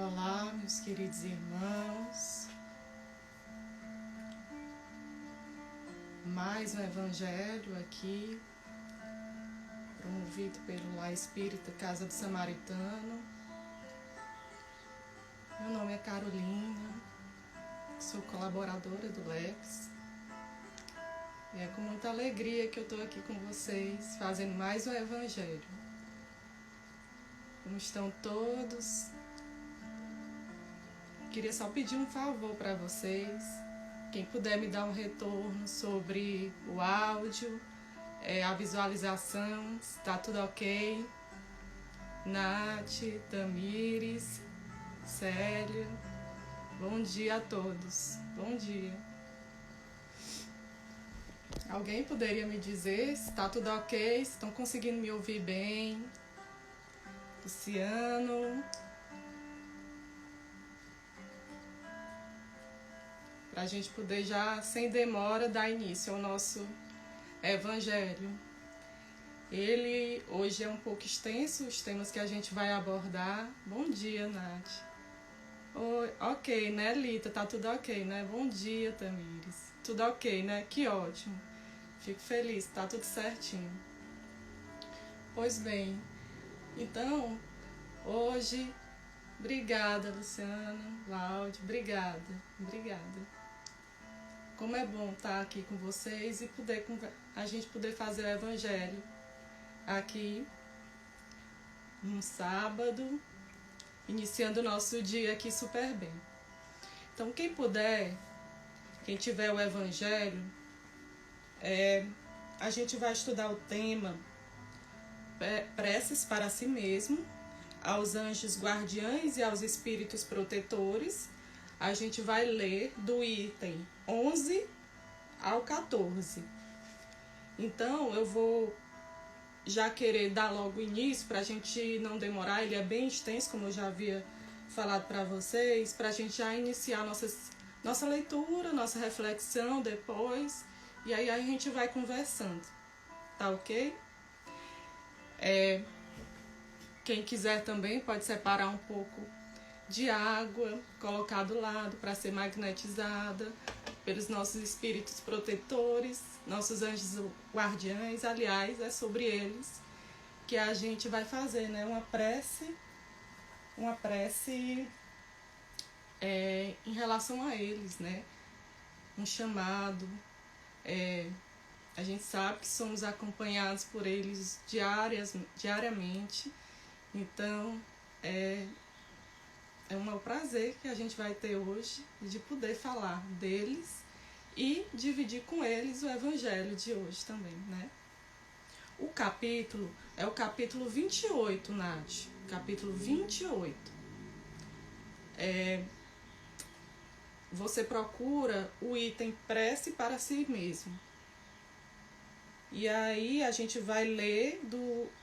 Olá, meus queridos irmãos. Mais um evangelho aqui, promovido pelo Lar Espírita Casa do Samaritano. Meu nome é Carolina, sou colaboradora do Lex. E é com muita alegria que eu estou aqui com vocês, fazendo mais um evangelho. Como estão todos? Queria só pedir um favor para vocês. Quem puder me dar um retorno sobre o áudio, a visualização, se está tudo ok. Nath, Tamires, Célia, bom dia a todos. Bom dia. Alguém poderia me dizer se está tudo ok, se estão conseguindo me ouvir bem? Luciano. Para a gente poder já, sem demora, dar início ao nosso evangelho. Ele hoje é um pouco extenso, os temas que a gente vai abordar. Bom dia, Nath. Oi, ok, né, Lita? Tá tudo ok, né? Bom dia, Tamires. Tudo ok, né? Que ótimo. Fico feliz, tá tudo certinho. Pois bem, então, hoje, obrigada, Luciana, Cláudio, obrigada. Como é bom estar aqui com vocês e a gente poder fazer o evangelho aqui num sábado, iniciando o nosso dia aqui super bem. Então, quem puder, quem tiver o evangelho, a gente vai estudar o tema preces para si mesmo, aos anjos guardiães e aos espíritos protetores. A gente vai ler do item 11 ao 14. Então, eu vou já querer dar logo início para a gente não demorar. Ele é bem extenso, como eu já havia falado para vocês, para a gente já iniciar nossa leitura, nossa reflexão depois, e aí a gente vai conversando, tá ok? Quem quiser também pode separar um pouco de água, colocar do lado para ser magnetizada pelos nossos espíritos protetores, nossos anjos guardiães. Aliás, é sobre eles que a gente vai fazer, né? Uma prece em relação a eles, né? Um chamado. A gente sabe que somos acompanhados por eles diariamente, então é um prazer que a gente vai ter hoje de poder falar deles e dividir com eles o evangelho de hoje também, né? O capítulo é o capítulo 28, Nath. Capítulo 28. Você procura o item prece para si mesmo. E aí a gente vai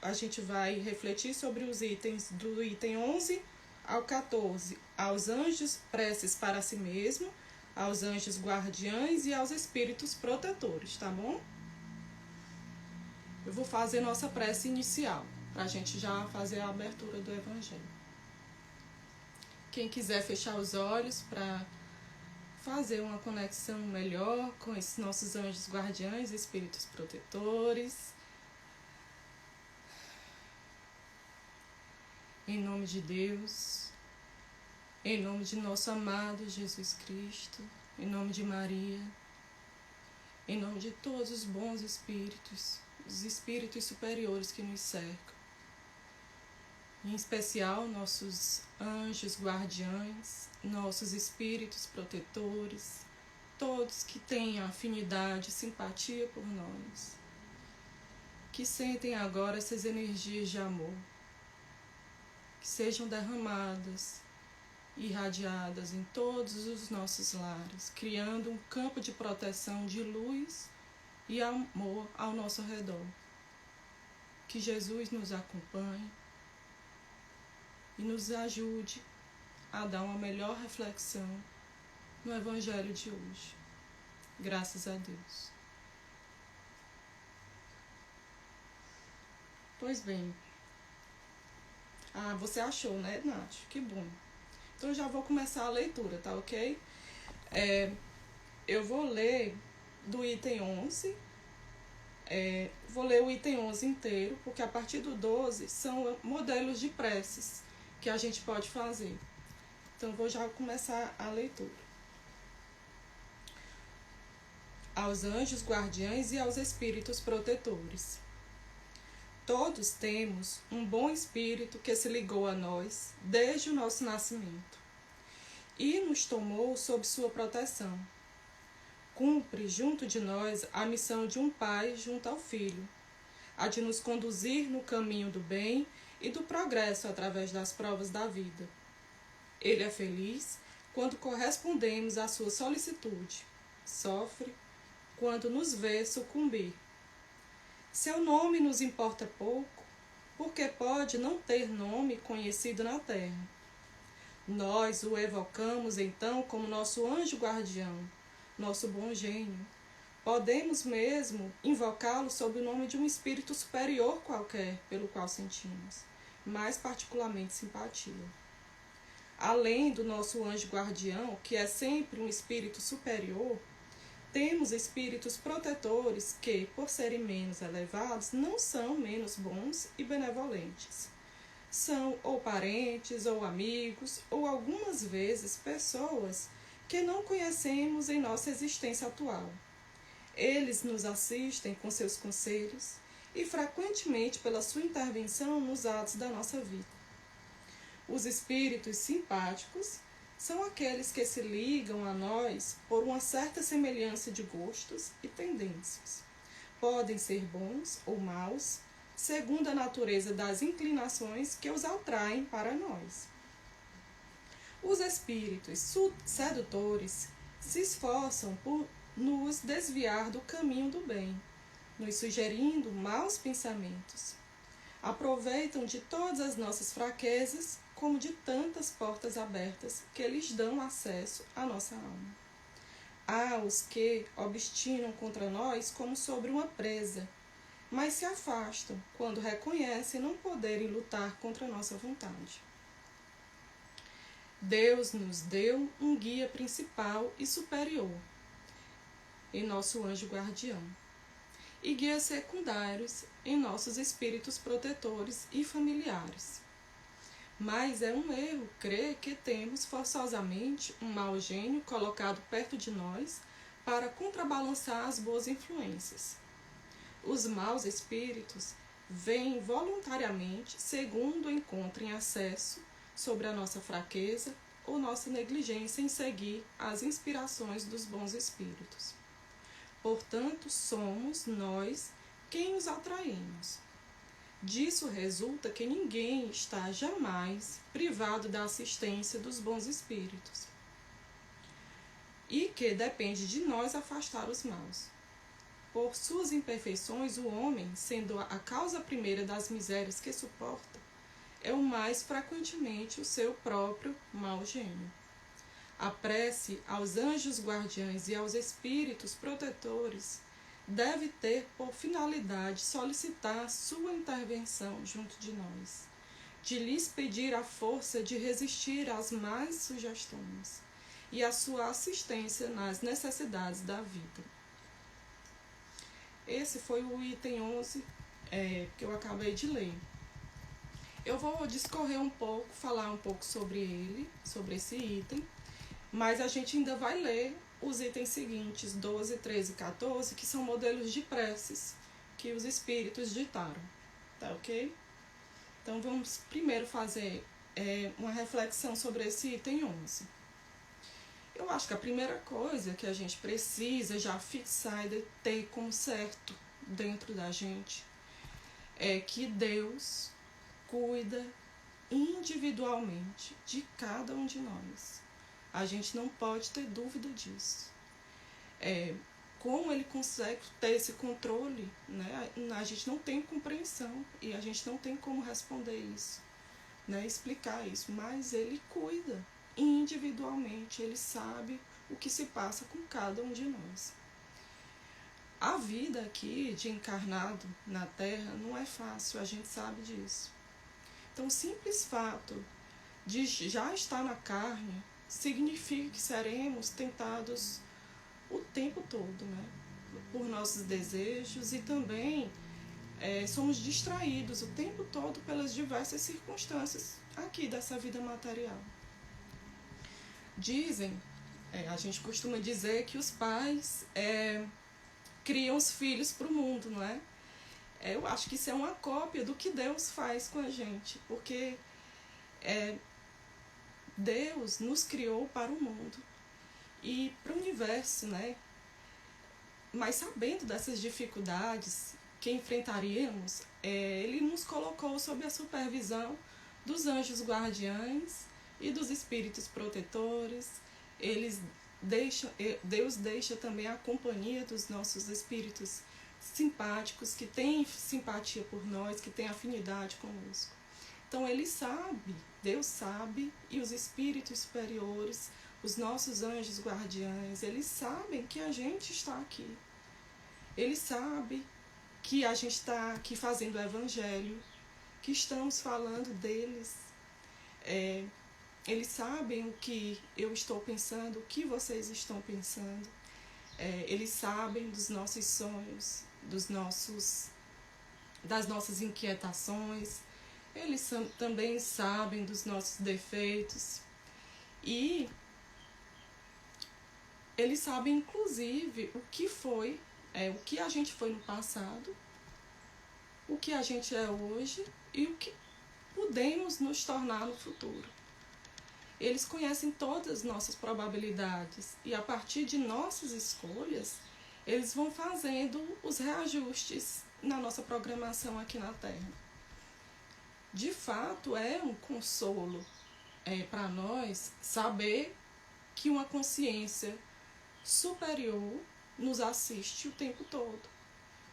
a gente vai refletir sobre os itens do item 11 ao 14, aos anjos preces para si mesmo, aos anjos guardiães e aos espíritos protetores, tá bom? Eu vou fazer nossa prece inicial, para a gente já fazer a abertura do evangelho. Quem quiser fechar os olhos para fazer uma conexão melhor com esses nossos anjos guardiães e espíritos protetores. Em nome de Deus, em nome de nosso amado Jesus Cristo, em nome de Maria, em nome de todos os bons espíritos, os espíritos superiores que nos cercam, em especial nossos anjos guardiães, nossos espíritos protetores, todos que têm afinidade e simpatia por nós, que sentem agora essas energias de amor, que sejam derramadas, irradiadas em todos os nossos lares, criando um campo de proteção de luz e amor ao nosso redor. Que Jesus nos acompanhe e nos ajude a dar uma melhor reflexão no evangelho de hoje. Graças a Deus. Pois bem. Você achou, né, Nath? Que bom. Então já vou começar a leitura, tá ok? Eu vou ler do item 11, vou ler o item 11 inteiro, porque a partir do 12 são modelos de preces que a gente pode fazer. Então vou já começar a leitura. Aos anjos guardiães e aos espíritos protetores. Todos temos um bom espírito que se ligou a nós desde o nosso nascimento e nos tomou sob sua proteção. Cumpre junto de nós a missão de um pai junto ao filho, a de nos conduzir no caminho do bem e do progresso através das provas da vida. Ele é feliz quando correspondemos à sua solicitude, sofre quando nos vê sucumbir. Seu nome nos importa pouco, porque pode não ter nome conhecido na terra. Nós o evocamos então como nosso anjo guardião, nosso bom gênio. Podemos mesmo invocá-lo sob o nome de um espírito superior qualquer pelo qual sentimos, mais particularmente simpatia. Além do nosso anjo guardião, que é sempre um espírito superior, temos espíritos protetores que, por serem menos elevados, não são menos bons e benevolentes. São ou parentes, ou amigos, ou algumas vezes pessoas que não conhecemos em nossa existência atual. Eles nos assistem com seus conselhos e frequentemente pela sua intervenção nos atos da nossa vida. Os espíritos simpáticos são aqueles que se ligam a nós por uma certa semelhança de gostos e tendências. Podem ser bons ou maus, segundo a natureza das inclinações que os atraem para nós. Os espíritos sedutores se esforçam por nos desviar do caminho do bem, nos sugerindo maus pensamentos. Aproveitam de todas as nossas fraquezas, como de tantas portas abertas que lhes dão acesso à nossa alma. Há os que obstinam contra nós como sobre uma presa, mas se afastam quando reconhecem não poderem lutar contra a nossa vontade. Deus nos deu um guia principal e superior, em nosso anjo guardião, e guias secundários em nossos espíritos protetores e familiares. Mas é um erro crer que temos forçosamente um mau gênio colocado perto de nós para contrabalançar as boas influências. Os maus espíritos vêm voluntariamente segundo encontrem acesso sobre a nossa fraqueza ou nossa negligência em seguir as inspirações dos bons espíritos. Portanto, somos nós quem os atraímos. Disso resulta que ninguém está jamais privado da assistência dos bons espíritos e que depende de nós afastar os maus. Por suas imperfeições, o homem, sendo a causa primeira das misérias que suporta, é o mais frequentemente o seu próprio mau gênio. A prece aos anjos guardiães e aos espíritos protetores deve ter por finalidade solicitar sua intervenção junto de nós, de lhes pedir a força de resistir às más sugestões e a sua assistência nas necessidades da vida. Esse foi o item 11 que eu acabei de ler. Eu vou discorrer um pouco, falar um pouco sobre ele, sobre esse item, mas a gente ainda vai ler os itens seguintes, 12, 13 e 14, que são modelos de preces que os espíritos ditaram, tá ok? Então vamos primeiro fazer uma reflexão sobre esse item 11. Eu acho que a primeira coisa que a gente precisa já fixar e ter como certo dentro da gente é que Deus cuida individualmente de cada um de nós. A gente não pode ter dúvida disso. Como ele consegue ter esse controle, né? A gente não tem compreensão e a gente não tem como responder isso, né? Explicar isso, mas ele cuida individualmente, ele sabe o que se passa com cada um de nós. A vida aqui de encarnado na Terra não é fácil, a gente sabe disso. Então, o simples fato de já estar na carne, significa que seremos tentados o tempo todo, né? Por nossos desejos, e também somos distraídos o tempo todo pelas diversas circunstâncias aqui dessa vida material. A gente costuma dizer que os pais criam os filhos para o mundo, não é? Eu acho que isso é uma cópia do que Deus faz com a gente, porque Deus nos criou para o mundo e para o universo, né? Mas sabendo dessas dificuldades que enfrentaríamos, Ele nos colocou sob a supervisão dos anjos guardiães e dos espíritos protetores. Deus deixa também a companhia dos nossos espíritos simpáticos, que têm simpatia por nós, que têm afinidade conosco. Então Ele sabe, Deus sabe, e os espíritos superiores, os nossos anjos guardiães, eles sabem que a gente está aqui. Eles sabem que a gente está aqui fazendo o Evangelho, que estamos falando deles. Eles sabem o que eu estou pensando, o que vocês estão pensando. Eles sabem dos nossos sonhos, das nossas inquietações. Eles também sabem dos nossos defeitos. E eles sabem, inclusive, o que a gente foi no passado, o que a gente é hoje e o que podemos nos tornar no futuro. Eles conhecem todas as nossas probabilidades e, a partir de nossas escolhas, eles vão fazendo os reajustes na nossa programação aqui na Terra. De fato, é um consolo para nós saber que uma consciência superior nos assiste o tempo todo,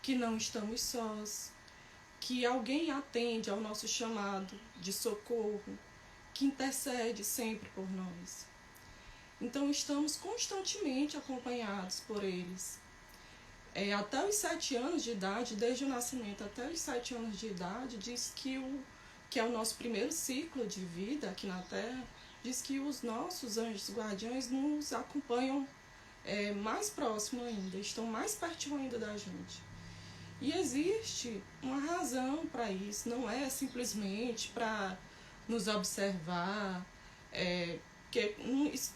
que não estamos sós, que alguém atende ao nosso chamado de socorro, que intercede sempre por nós. Então estamos constantemente acompanhados por eles. Até os 7 anos de idade, desde o nascimento até os 7 anos de idade, diz que é o nosso primeiro ciclo de vida aqui na Terra, diz que os nossos anjos guardiães nos acompanham mais próximo ainda, estão mais pertinho ainda da gente. E existe uma razão para isso, não é simplesmente para nos observar, que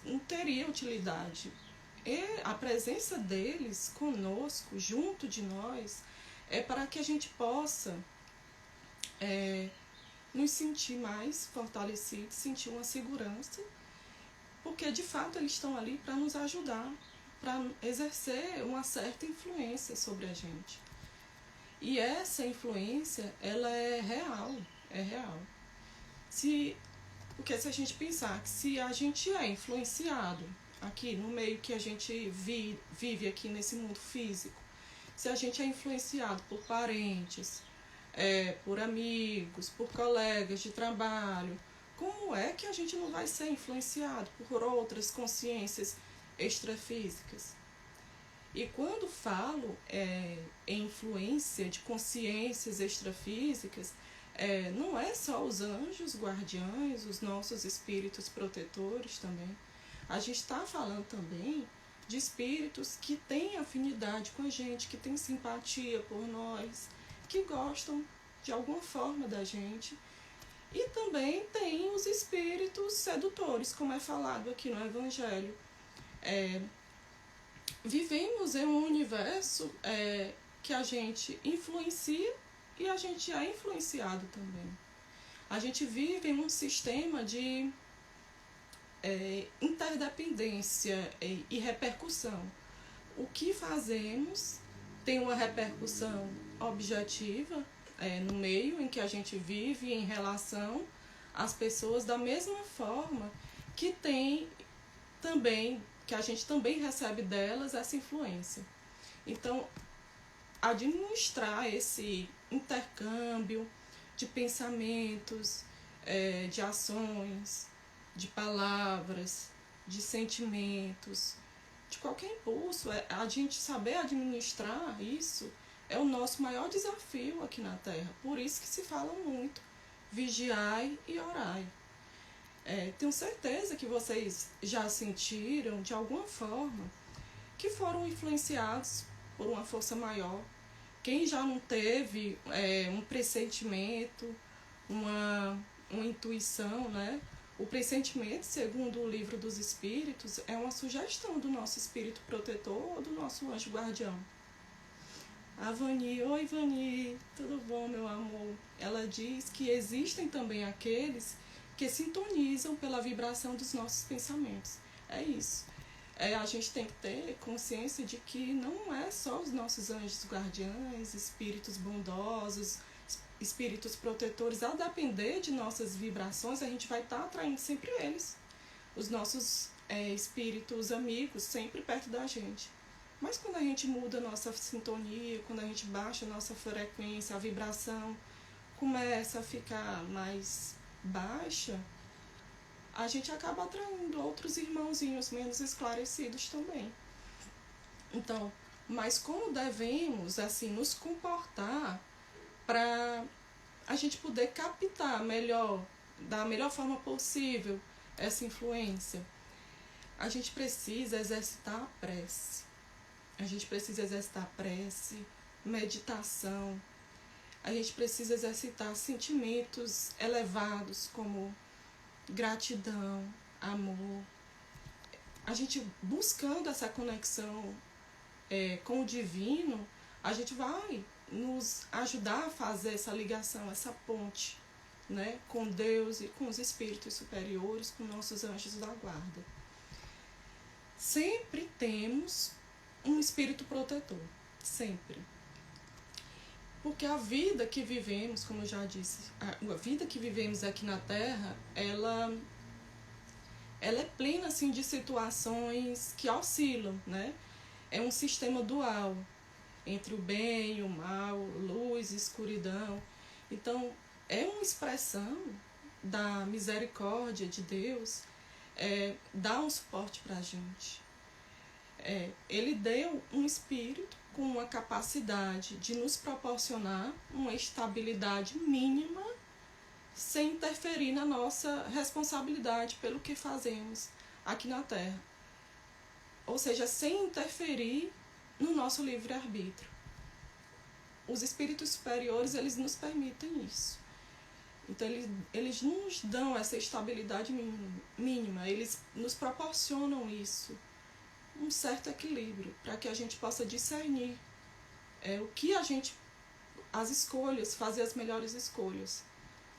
não teria utilidade. A presença deles conosco, junto de nós, é para que a gente possa nos sentir mais fortalecidos, sentir uma segurança, porque de fato eles estão ali para nos ajudar, para exercer uma certa influência sobre a gente. E essa influência, ela é real. Porque se a gente pensar que se a gente é influenciado aqui no meio que a gente vive aqui nesse mundo físico, se a gente é influenciado por parentes, por amigos, por colegas de trabalho, como é que a gente não vai ser influenciado por outras consciências extrafísicas? E quando falo em influência de consciências extrafísicas, não é só os anjos guardiães, os nossos espíritos protetores também. A gente está falando também de espíritos que têm afinidade com a gente, que têm simpatia por nós, que gostam de alguma forma da gente. E também tem os espíritos sedutores, como é falado aqui no Evangelho. Vivemos em um universo que a gente influencia e a gente é influenciado também. A gente vive em um sistema de interdependência e repercussão. O que fazemos tem uma repercussão objetiva no meio em que a gente vive, em relação às pessoas, da mesma forma que tem também, que a gente também recebe delas essa influência. Então, administrar esse intercâmbio de pensamentos, de ações, de palavras, de sentimentos, de qualquer impulso, a gente saber administrar isso é o nosso maior desafio aqui na Terra. Por isso que se fala muito, vigiai e orai. Tenho certeza que vocês já sentiram, de alguma forma, que foram influenciados por uma força maior. Quem já não teve um pressentimento, uma intuição, né? O pressentimento, segundo o livro dos Espíritos, é uma sugestão do nosso espírito protetor ou do nosso anjo guardião. A Vani, oi Vani, tudo bom, meu amor? Ela diz que existem também aqueles que sintonizam pela vibração dos nossos pensamentos. É isso. A gente tem que ter consciência de que não é só os nossos anjos guardiães, espíritos bondosos, espíritos protetores. A depender de nossas vibrações, a gente vai estar atraindo sempre eles. Os nossos espíritos amigos sempre perto da gente. Mas quando a gente muda a nossa sintonia, quando a gente baixa a nossa frequência, a vibração começa a ficar mais baixa, a gente acaba atraindo outros irmãozinhos menos esclarecidos também. Então, mas como devemos assim nos comportar para a gente poder captar melhor, da melhor forma possível, essa influência? A gente precisa exercitar a prece. A gente precisa exercitar a prece, meditação. A gente precisa exercitar sentimentos elevados como gratidão, amor. A gente buscando essa conexão com o divino, a gente vai nos ajudar a fazer essa ligação, essa ponte, né, com Deus e com os espíritos superiores, com nossos anjos da guarda. Sempre temos um espírito protetor, sempre. Porque a vida que vivemos, como eu já disse, a vida que vivemos aqui na Terra, ela é plena assim, de situações que oscilam, né? É um sistema dual, entre o bem e o mal, luz e escuridão. Então, é uma expressão da misericórdia de Deus, dar um suporte para a gente. Ele deu um espírito com uma capacidade de nos proporcionar uma estabilidade mínima sem interferir na nossa responsabilidade pelo que fazemos aqui na Terra. Ou seja, sem interferir no nosso livre-arbítrio. Os espíritos superiores, eles nos permitem isso. Então, eles nos dão essa estabilidade mínima, eles nos proporcionam isso, um certo equilíbrio, para que a gente possa discernir o que as escolhas, fazer as melhores escolhas,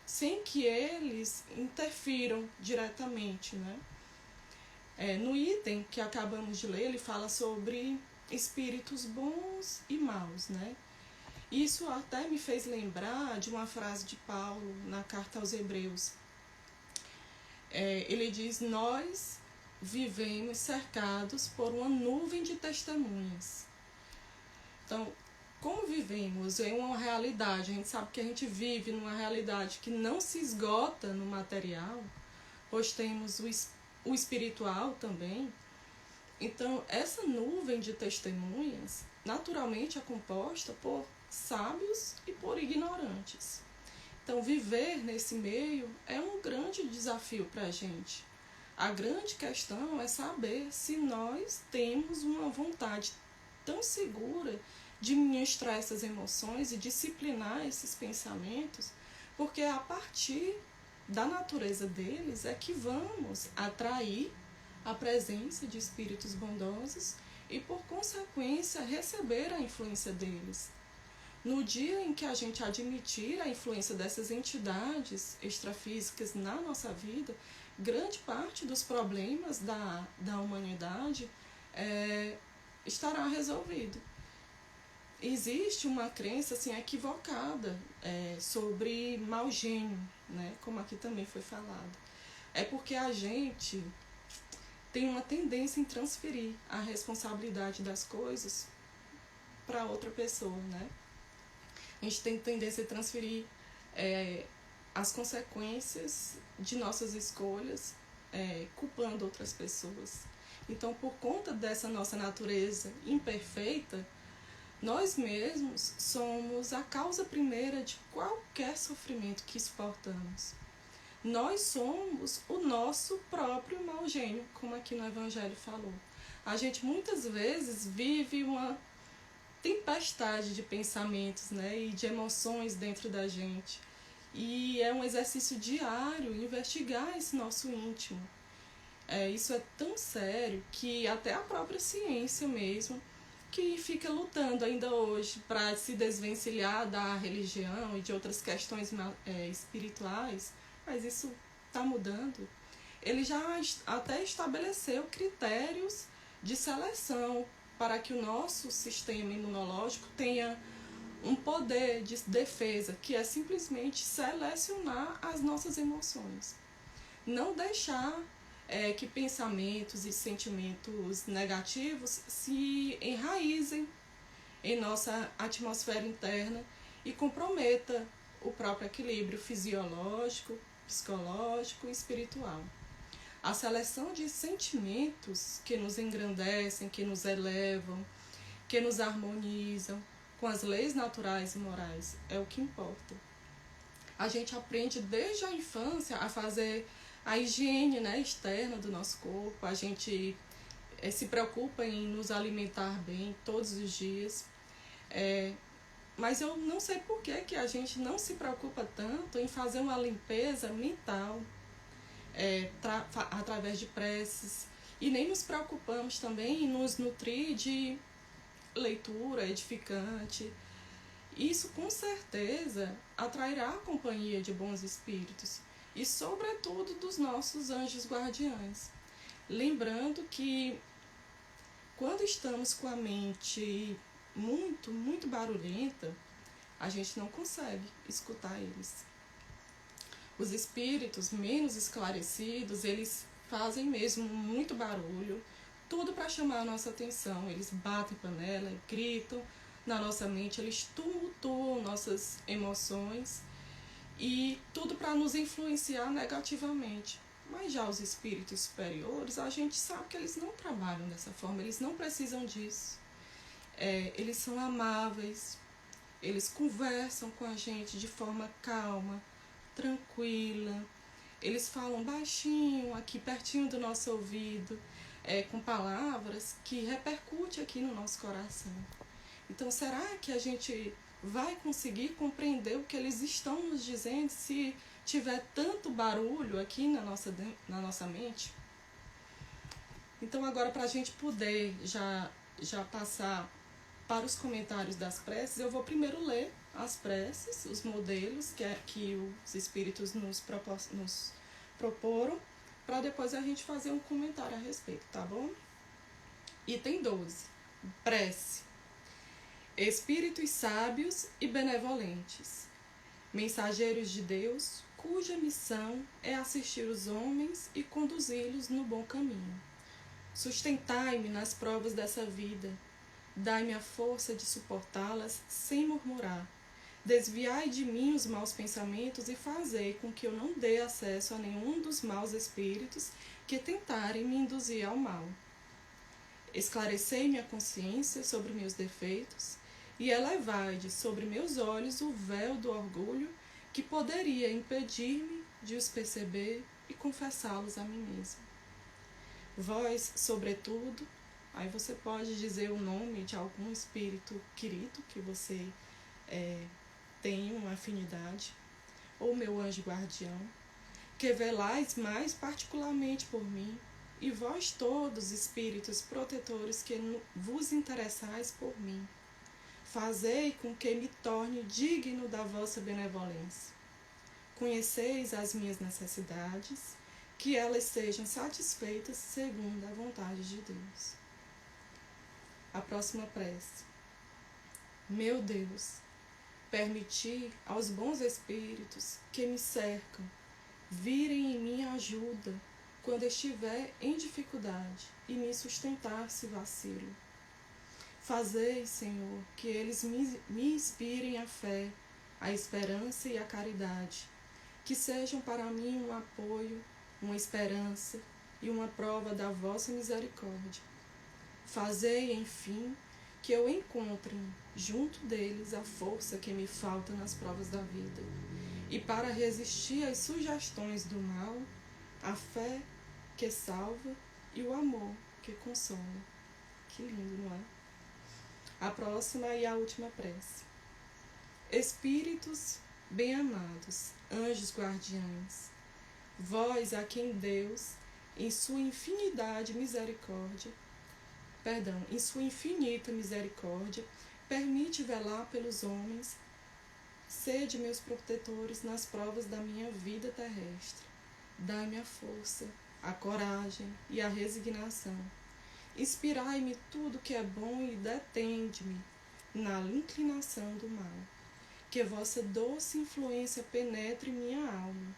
sem que eles interfiram diretamente, né? No item que acabamos de ler, ele fala sobre espíritos bons e maus, né? Isso até me fez lembrar de uma frase de Paulo na carta aos Hebreus. Ele diz: nós vivemos cercados por uma nuvem de testemunhas. Então, como vivemos em uma realidade, a gente sabe que a gente vive numa realidade que não se esgota no material, pois temos o espiritual também. Então, essa nuvem de testemunhas, naturalmente é composta por sábios e por ignorantes. Então, viver nesse meio é um grande desafio para a gente. A grande questão é saber se nós temos uma vontade tão segura de ministrar essas emoções e disciplinar esses pensamentos, porque a partir da natureza deles é que vamos atrair a presença de espíritos bondosos e, por consequência, receber a influência deles. No dia em que a gente admitir a influência dessas entidades extrafísicas na nossa vida, grande parte dos problemas da humanidade estará resolvido. Existe uma crença assim, equivocada sobre mau gênio, né? Como aqui também foi falado. É porque a gente tem uma tendência em transferir a responsabilidade das coisas para outra pessoa, né? A gente tem tendência a transferir as consequências de nossas escolhas culpando outras pessoas. Então, por conta dessa nossa natureza imperfeita, nós mesmos somos a causa primeira de qualquer sofrimento que exportamos. nós somos o nosso próprio mau gênio, como aqui no Evangelho falou. A gente muitas vezes vive uma tempestade de pensamentos, né, e de emoções dentro da gente. E é um exercício diário investigar esse nosso íntimo. Isso é tão sério que até a própria ciência mesmo, que fica lutando ainda hoje para se desvencilhar da religião e de outras questões espirituais, mas isso está mudando. Ele já até estabeleceu critérios de seleção para que o nosso sistema imunológico tenha um poder de defesa, que é simplesmente selecionar as nossas emoções. Não deixar que pensamentos e sentimentos negativos se enraizem em nossa atmosfera interna e comprometa o próprio equilíbrio fisiológico, psicológico e espiritual. A seleção de sentimentos que nos engrandecem, que nos elevam, que nos harmonizam com as leis naturais e morais é o que importa. A gente aprende desde a infância a fazer a higiene, né, externa do nosso corpo. A gente se preocupa em nos alimentar bem todos os dias. Mas eu não sei por que a gente não se preocupa tanto em fazer uma limpeza mental através de preces. E nem nos preocupamos também em nos nutrir de leitura edificante. Isso com certeza atrairá a companhia de bons espíritos e sobretudo dos nossos anjos guardiães. Lembrando que quando estamos com a mente muito, muito barulhenta, a gente não consegue escutar eles. Os espíritos menos esclarecidos, eles fazem mesmo muito barulho, tudo para chamar a nossa atenção. Eles batem panela, gritam na nossa mente, eles tumultuam nossas emoções e tudo para nos influenciar negativamente. Mas já os espíritos superiores, a gente sabe que eles não trabalham dessa forma, eles não precisam disso. Eles são amáveis, eles conversam com a gente de forma calma, tranquila. Eles falam baixinho, aqui pertinho do nosso ouvido, com palavras que repercutem aqui no nosso coração. Então, será que a gente vai conseguir compreender o que eles estão nos dizendo se tiver tanto barulho aqui na nossa mente? Então, agora, para a gente poder já passar para os comentários das preces, eu vou primeiro ler as preces, os modelos que os espíritos nos proporam, para depois a gente fazer um comentário a respeito, tá bom? Item 12. Prece. Espíritos sábios e benevolentes, mensageiros de Deus, cuja missão é assistir os homens e conduzi-los no bom caminho. Sustentai-me nas provas dessa vida, dai-me a força de suportá-las sem murmurar. Desviai de mim os maus pensamentos e fazei com que eu não dê acesso a nenhum dos maus espíritos que tentarem me induzir ao mal. Esclarecei minha consciência sobre meus defeitos e elevai de sobre meus olhos o véu do orgulho que poderia impedir-me de os perceber e confessá-los a mim mesmo. Vós, sobretudo, aí você pode dizer o nome de algum espírito querido que você tem uma afinidade, ou meu anjo guardião, que velais mais particularmente por mim, e vós todos, espíritos protetores que vos interessais por mim, fazei com que me torne digno da vossa benevolência. Conheceis as minhas necessidades, que elas sejam satisfeitas segundo a vontade de Deus. A próxima prece. Meu Deus, permiti aos bons espíritos que me cercam virem em minha ajuda quando estiver em dificuldade e me sustentar se vacilo. Fazei, Senhor, que eles me inspirem a fé, a esperança e a caridade, que sejam para mim um apoio, uma esperança e uma prova da vossa misericórdia. Fazei, enfim, que eu encontre junto deles a força que me falta nas provas da vida, E para resistir às sugestões do mal, a fé que salva e o amor que consola. Que lindo, não é? A próxima e a última prece. Espíritos bem-amados, anjos guardiães, vós a quem Deus, em sua infinita misericórdia, permite velar pelos homens, sede meus protetores nas provas da minha vida terrestre. Dai-me a força, a coragem e a resignação. Inspirai-me tudo que é bom e detende-me na inclinação do mal. Que vossa doce influência penetre minha alma.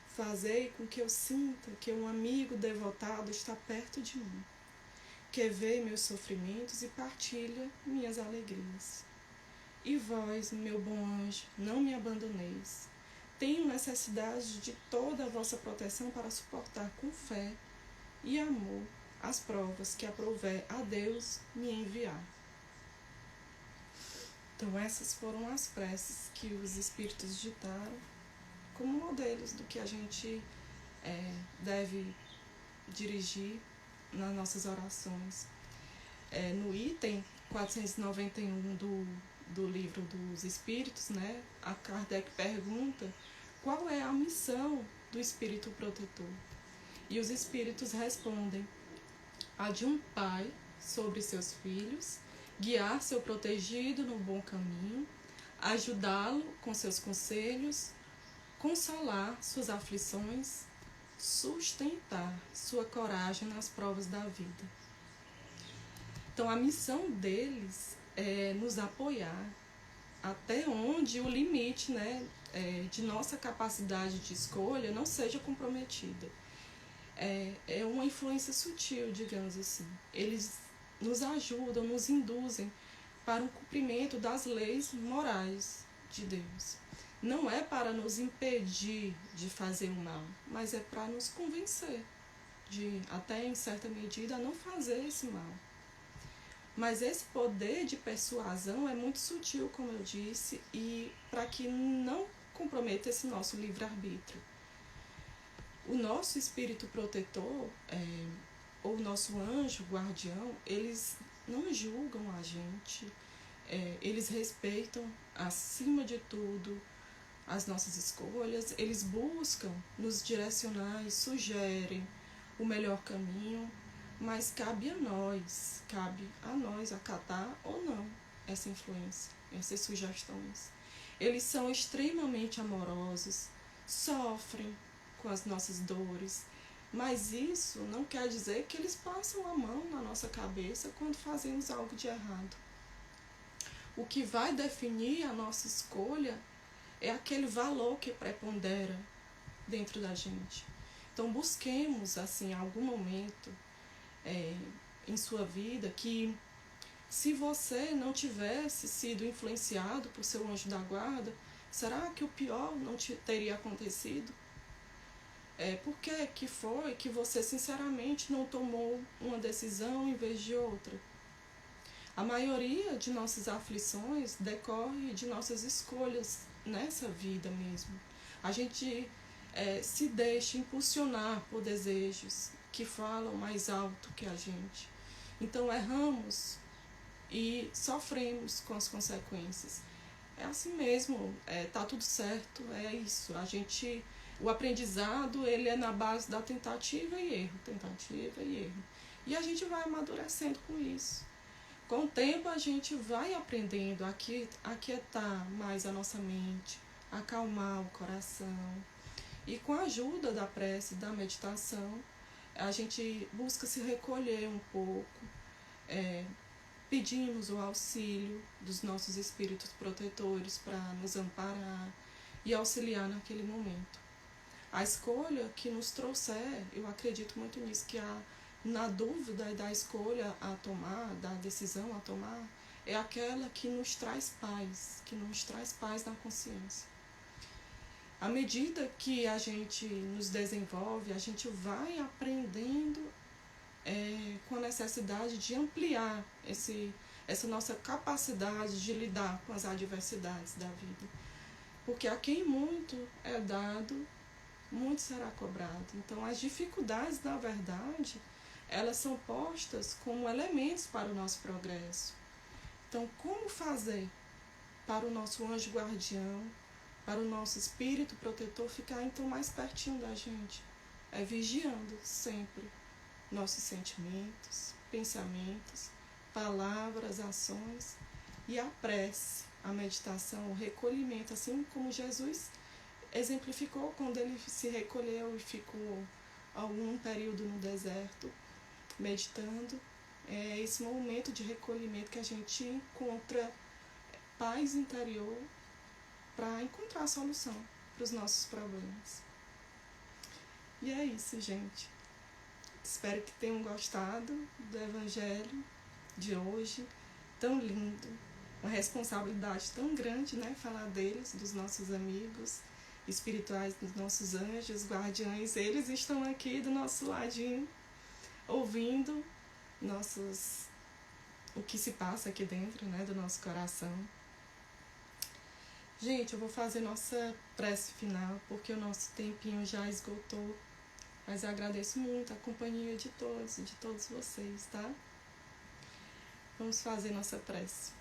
Fazei com que eu sinta que um amigo devotado está perto de mim, que vê meus sofrimentos e partilha minhas alegrias. E vós, meu bom anjo, não me abandoneis. Tenho necessidade de toda a vossa proteção para suportar com fé e amor as provas que aprouver a Deus me enviar. Então essas foram as preces que os Espíritos ditaram como modelos do que a gente deve dirigir nas nossas orações. No item 491 do Livro dos Espíritos, né, a Kardec pergunta qual é a missão do Espírito Protetor. E os Espíritos respondem: a de um pai sobre seus filhos, guiar seu protegido no bom caminho, ajudá-lo com seus conselhos, consolar suas aflições, sustentar sua coragem nas provas da vida. Então a missão deles é nos apoiar até onde o limite, né, de nossa capacidade de escolha não seja comprometida. É uma influência sutil, digamos assim. Eles nos ajudam, nos induzem para o cumprimento das leis morais de Deus. Não é para nos impedir de fazer o mal, mas é para nos convencer de, até em certa medida, a não fazer esse mal. Mas esse poder de persuasão é muito sutil, como eu disse, e para que não comprometa esse nosso livre-arbítrio. O nosso espírito protetor, ou o nosso anjo guardião, eles não julgam a gente, eles respeitam, acima de tudo, as nossas escolhas, eles buscam nos direcionar e sugerem o melhor caminho, mas cabe a nós acatar ou não essa influência, essas sugestões. Eles são extremamente amorosos, sofrem com as nossas dores, mas isso não quer dizer que eles passam a mão na nossa cabeça quando fazemos algo de errado. O que vai definir a nossa escolha é aquele valor que prepondera dentro da gente. Então busquemos, assim, em algum momento em sua vida que, se você não tivesse sido influenciado por seu anjo da guarda, será que o pior não teria acontecido? Por que foi que você sinceramente não tomou uma decisão em vez de outra? A maioria de nossas aflições decorre de nossas escolhas nessa vida mesmo. A gente se deixa impulsionar por desejos que falam mais alto que a gente. Então erramos e sofremos com as consequências. É assim mesmo, tá tudo certo, é isso. O aprendizado, ele é na base da tentativa e erro. E a gente vai amadurecendo com isso. Com o tempo a gente vai aprendendo a aquietar mais a nossa mente, acalmar o coração. E com a ajuda da prece, da meditação, a gente busca se recolher um pouco, pedimos o auxílio dos nossos espíritos protetores para nos amparar e auxiliar naquele momento. A escolha que nos trouxer, eu acredito muito nisso, que na dúvida da escolha a tomar, da decisão a tomar, é aquela que nos traz paz na consciência. À medida que a gente nos desenvolve, a gente vai aprendendo com a necessidade de ampliar essa nossa capacidade de lidar com as adversidades da vida. Porque a quem muito é dado, muito será cobrado. Então, as dificuldades, na verdade, elas são postas como elementos para o nosso progresso. Então, como fazer para o nosso anjo guardião, para o nosso espírito protetor ficar então mais pertinho da gente? É vigiando sempre nossos sentimentos, pensamentos, palavras, ações e a prece, a meditação, o recolhimento, assim como Jesus exemplificou quando ele se recolheu e ficou algum período no deserto meditando. É esse momento de recolhimento que a gente encontra paz interior para encontrar a solução para os nossos problemas. E é isso, gente. Espero que tenham gostado do Evangelho de hoje, tão lindo, uma responsabilidade tão grande, né? Falar deles, dos nossos amigos espirituais, dos nossos anjos, guardiães. Eles estão aqui do nosso ladinho, ouvindo o que se passa aqui dentro, né? Do nosso coração. Gente, eu vou fazer nossa prece final, porque o nosso tempinho já esgotou. Mas eu agradeço muito a companhia de todos vocês, tá? Vamos fazer nossa prece.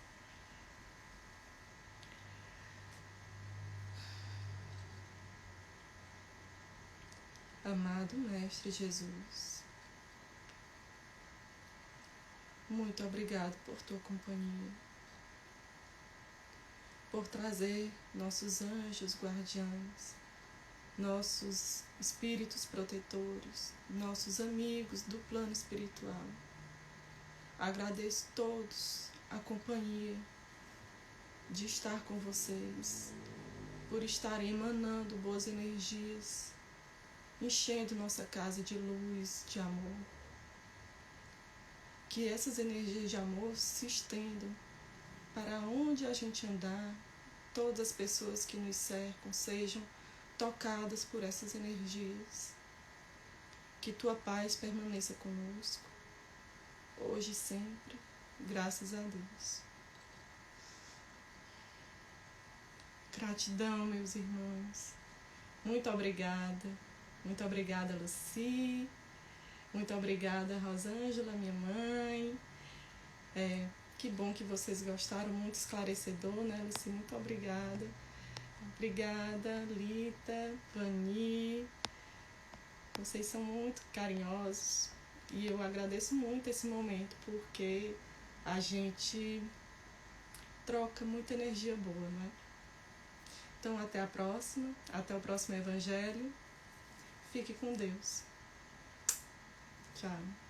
Amado Mestre Jesus, muito obrigado por tua companhia, por trazer nossos anjos guardiães, nossos espíritos protetores, nossos amigos do plano espiritual. Agradeço todos a companhia de estar com vocês, por estarem emanando boas energias, enchendo nossa casa de luz, de amor. Que essas energias de amor se estendam para onde a gente andar, todas as pessoas que nos cercam sejam tocadas por essas energias. Que tua paz permaneça conosco, hoje e sempre, graças a Deus. Gratidão, meus irmãos. Muito obrigada. Muito obrigada, Luci. Muito obrigada, Rosângela, minha mãe. Que bom que vocês gostaram, muito esclarecedor, né, Luci? Muito obrigada. Obrigada, Lita, Vani. Vocês são muito carinhosos e eu agradeço muito esse momento, porque a gente troca muita energia boa, né? Então, até a próxima, até o próximo Evangelho. Fique com Deus. Tchau.